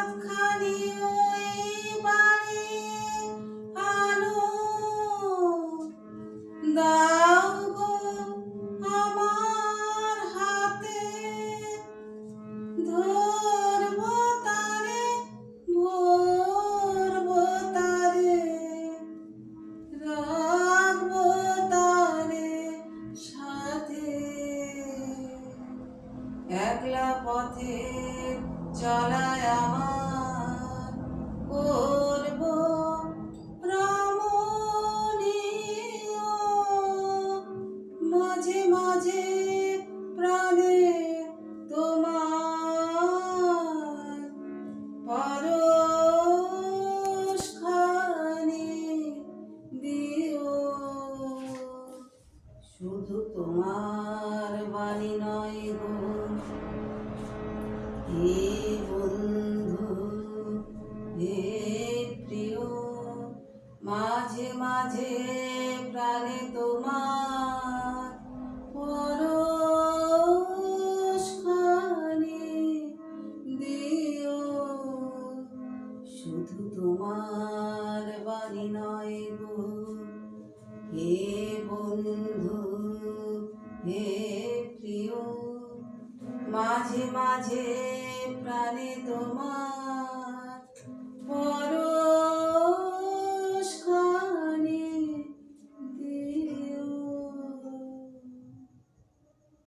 হাতখানি ওই বাড়ি আলো দাও গো আমার হাতে, ধরবো তারে ভরবো তারে, রাখবো তারে সাথে। একলা পথে চলায় আমার করবো রমণীয়, মাঝে মাঝে প্রাণে তোমার পরশখানি দিও। শুধু তোমার বাণী নয় গো হে বন্ধু হে প্রিয়, মাঝে মাঝে প্রাণে তোমার পরশখানি দিও। শুধু তোমার বাণী নয় গো হে বন্ধু হে প্রিয়, মাঝে মাঝে প্রাণে তোমার